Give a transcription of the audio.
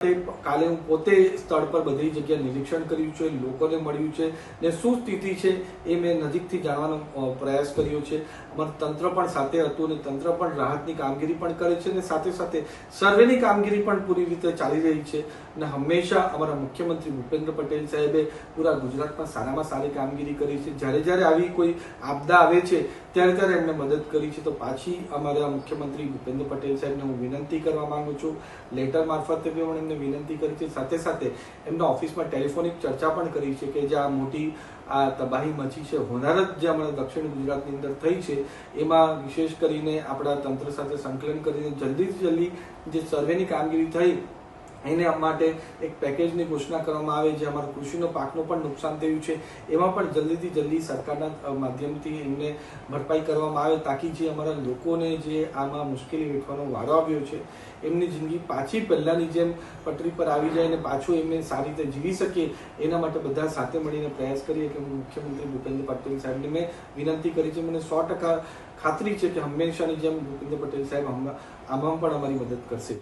કાલે હું પોતે સ્થળ પર બધી જગ્યાએ નિરીક્ષણ કર્યું છે, લોકોને મળ્યું છે ને શું સ્થિતિ છે એ મેં નજીકથી જાણવાનો પ્રયાસ કર્યો છે. અમારું તંત્ર પણ સાથે હતું અને તંત્ર પણ રાહતની કામગીરી પણ કરે છે અને સાથે સાથે સર્વેની કામગીરી પણ પૂરી રીતે ચાલી રહી છે. અને હંમેશા અમારા મુખ્યમંત્રી ભૂપેન્દ્ર પટેલ સાહેબે પૂરા ગુજરાતમાં સારામાં સારી કામગીરી કરી છે. જ્યારે આવી કોઈ આપદા આવે છે ત્યારે એમને મદદ કરી છે. તો પાછી અમારા મુખ્યમંત્રી ભૂપેન્દ્ર પટેલ સાહેબને હું વિનંતી કરવા માંગુ છું, લેટર મારફતે પણ એમને વિનંતી કરી છે. સાથે સાથે એમના ઓફિસમાં ટેલિફોનિક ચર્ચા પણ કરી છે કે જે આ મોટી આ તબાહી મચી છે, હોનારત જે અમારા દક્ષિણ ગુજરાતની અંદર થઈ છે, એમાં વિશેષ કરીને આપણા તંત્ર સાથે સંકલન કરીને જલ્દીથી જલ્દી જે સર્વેની કામગીરી થઈ એને માટે એક પેકેજની ઘોષણા કરવામાં આવે. જે અમારા કૃષિનો પાકનું પણ નુકસાન થયું છે એમાં પણ જલ્દીથી જલ્દી સરકારના માધ્યમથી એમને ભરપાઈ કરવામાં આવે, તાકી જે અમારા લોકોને જે આમાં મુશ્કેલી વેઠવાનો વારો આવ્યો છે એમની જિંદગી પાછી પહેલાની જેમ પટરી પર આવી જાય અને પાછું એમને સારી રીતે જીવી શકે એના માટે બધા સાથે મળીને પ્રયાસ કરીએ. કે મુખ્યમંત્રી ભૂપેન્દ્ર પટેલ સાહેબને મેં વિનંતી કરી છે. મને 100% ખાતરી છે કે હંમેશાની જેમ ભૂપેન્દ્ર પટેલ સાહેબ આમાં પણ અમારી મદદ કરશે.